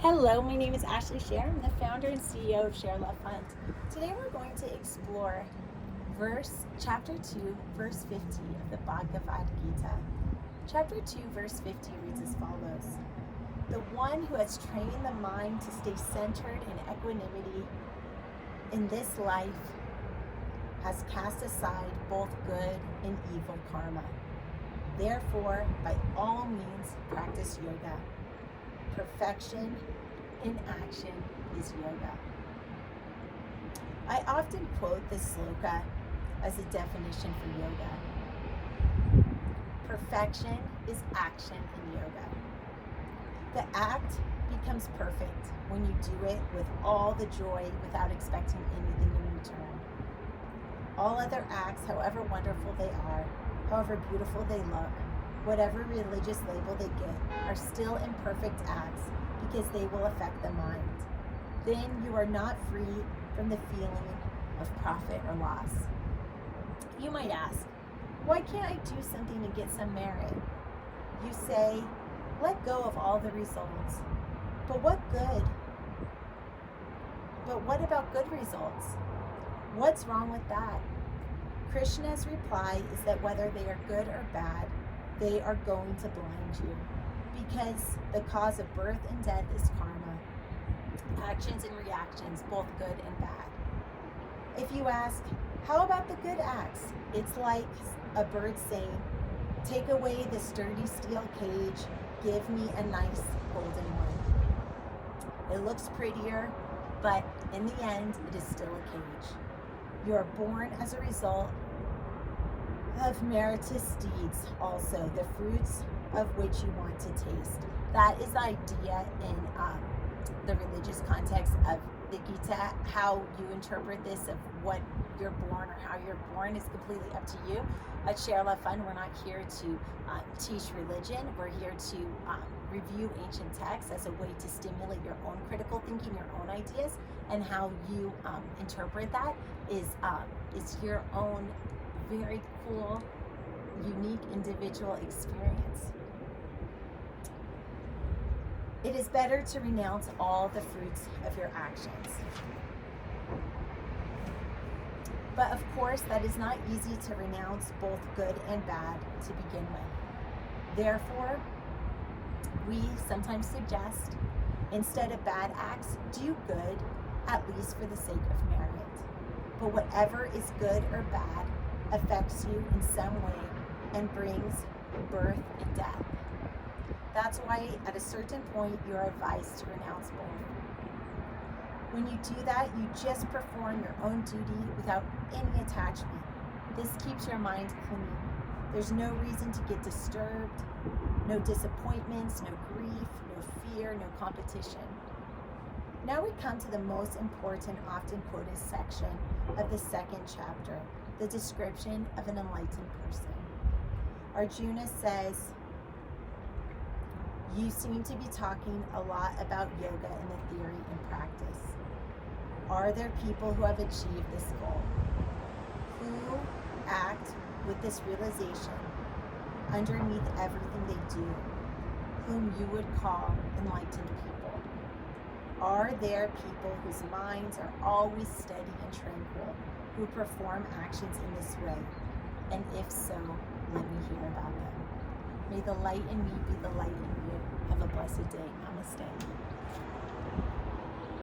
Hello, my name is Ashley Scher. I'm the founder and CEO of Share Love Fund. Today we're going to explore chapter 2, verse 50 of the Bhagavad Gita. Chapter 2, verse 50 reads as follows. The one who has trained the mind to stay centered in equanimity in this life has cast aside both good and evil karma. Therefore, by all means, practice yoga. Perfection in action is yoga. I often quote this sloka as a definition for yoga. Perfection is action in yoga. The act becomes perfect when you do it with all the joy without expecting anything in return. All other acts, however wonderful they are, however beautiful they look, whatever religious label they get, are still imperfect acts because they will affect the mind. Then you are not free from the feeling of profit or loss. You might ask, why can't I do something to get some merit? You say, let go of all the results. But what good? But what about good results? What's wrong with that? Krishna's reply is that whether they are good or bad, they are going to blind you, because the cause of birth and death is karma, actions and reactions, both good and bad. If you ask, how about the good acts? It's like a bird saying, take away the sturdy steel cage, give me a nice golden one. It looks prettier, but in the end, it is still a cage. You are born as a result of meritorious deeds, also the fruits of which you want to taste. That is the idea in the religious context of the Gita. How you interpret this of what you're born or how you're born is completely up to you. At Share Love Fund, we're not here to teach religion. We're here to review ancient texts as a way to stimulate your own critical thinking, your own ideas, and how you interpret that is your own very cool, unique, individual experience. It is better to renounce all the fruits of your actions. But of course, that is not easy to renounce both good and bad to begin with. Therefore, we sometimes suggest, instead of bad acts, do good, at least for the sake of merit. But whatever is good or bad affects you in some way and brings birth and death. That's why at a certain point you're advised to renounce both. When you do that, you just perform your own duty without any attachment. This keeps your mind clean. There's no reason to get disturbed, no disappointments, no grief, no fear, no competition. Now we come to the most important, often quoted section of the second chapter, the description of an enlightened person. Arjuna says, you seem to be talking a lot about yoga in the theory and practice. Are there people who have achieved this goal, who act with this realization underneath everything they do, whom you would call enlightened people? Are there people whose minds are always steady and tranquil, who perform actions in this way? And if so, let me hear about them. May the light in me be the light in you. Have a blessed day. Namaste.